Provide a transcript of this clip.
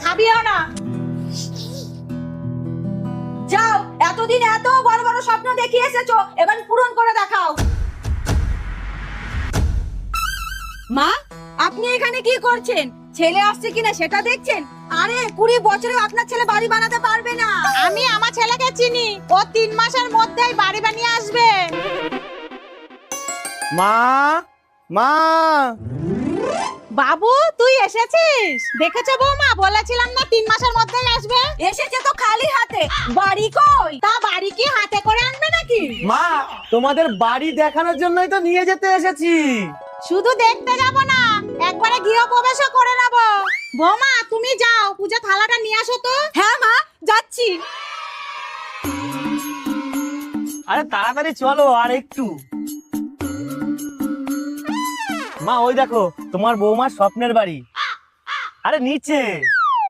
খাবিও না। যাও, এতদিন এত বড় বড় স্বপ্ন দেখিয়ে এসেছো, এবার পূরণ করে দেখাও। মা, আপনি এখানে কি করছেন? ছেলে আসছে কিনা সেটা দেখছেন? আরে 20 বছরে আপনার ছেলে বাড়ি বানাতে পারবে না। আমি আমার ছেলেকে চিনি, ও 3 মাসের মধ্যেই বাড়ি বানিয়ে আসবে। মা, মা। বাবু তুই এসেছিস? দেখেছো বৌমা, বলেছিলাম না 3 মাসের মধ্যেই আসবে। এসেছে তো খালি হাতে, বাড়ি কই? তা বাড়ি কি হাতে করে আনবে নাকি? মা, তোমাদের বাড়ি দেখানোর জন্যই তো নিয়ে যেতে এসেছি। শুধু দেখতে যাব না, একবারে গৃহপ্রবেশও করে নেব। বৌমা তুমি যাও, পূজা থালাটা নিয়ে আসো তো। হ্যাঁ মা, যাচ্ছি। আরে তাড়াতাড়ি চলো, আর একটু। মা, ওই দেখো তোমার বৌমার স্বপ্নের বাড়ি। আরে নিচে।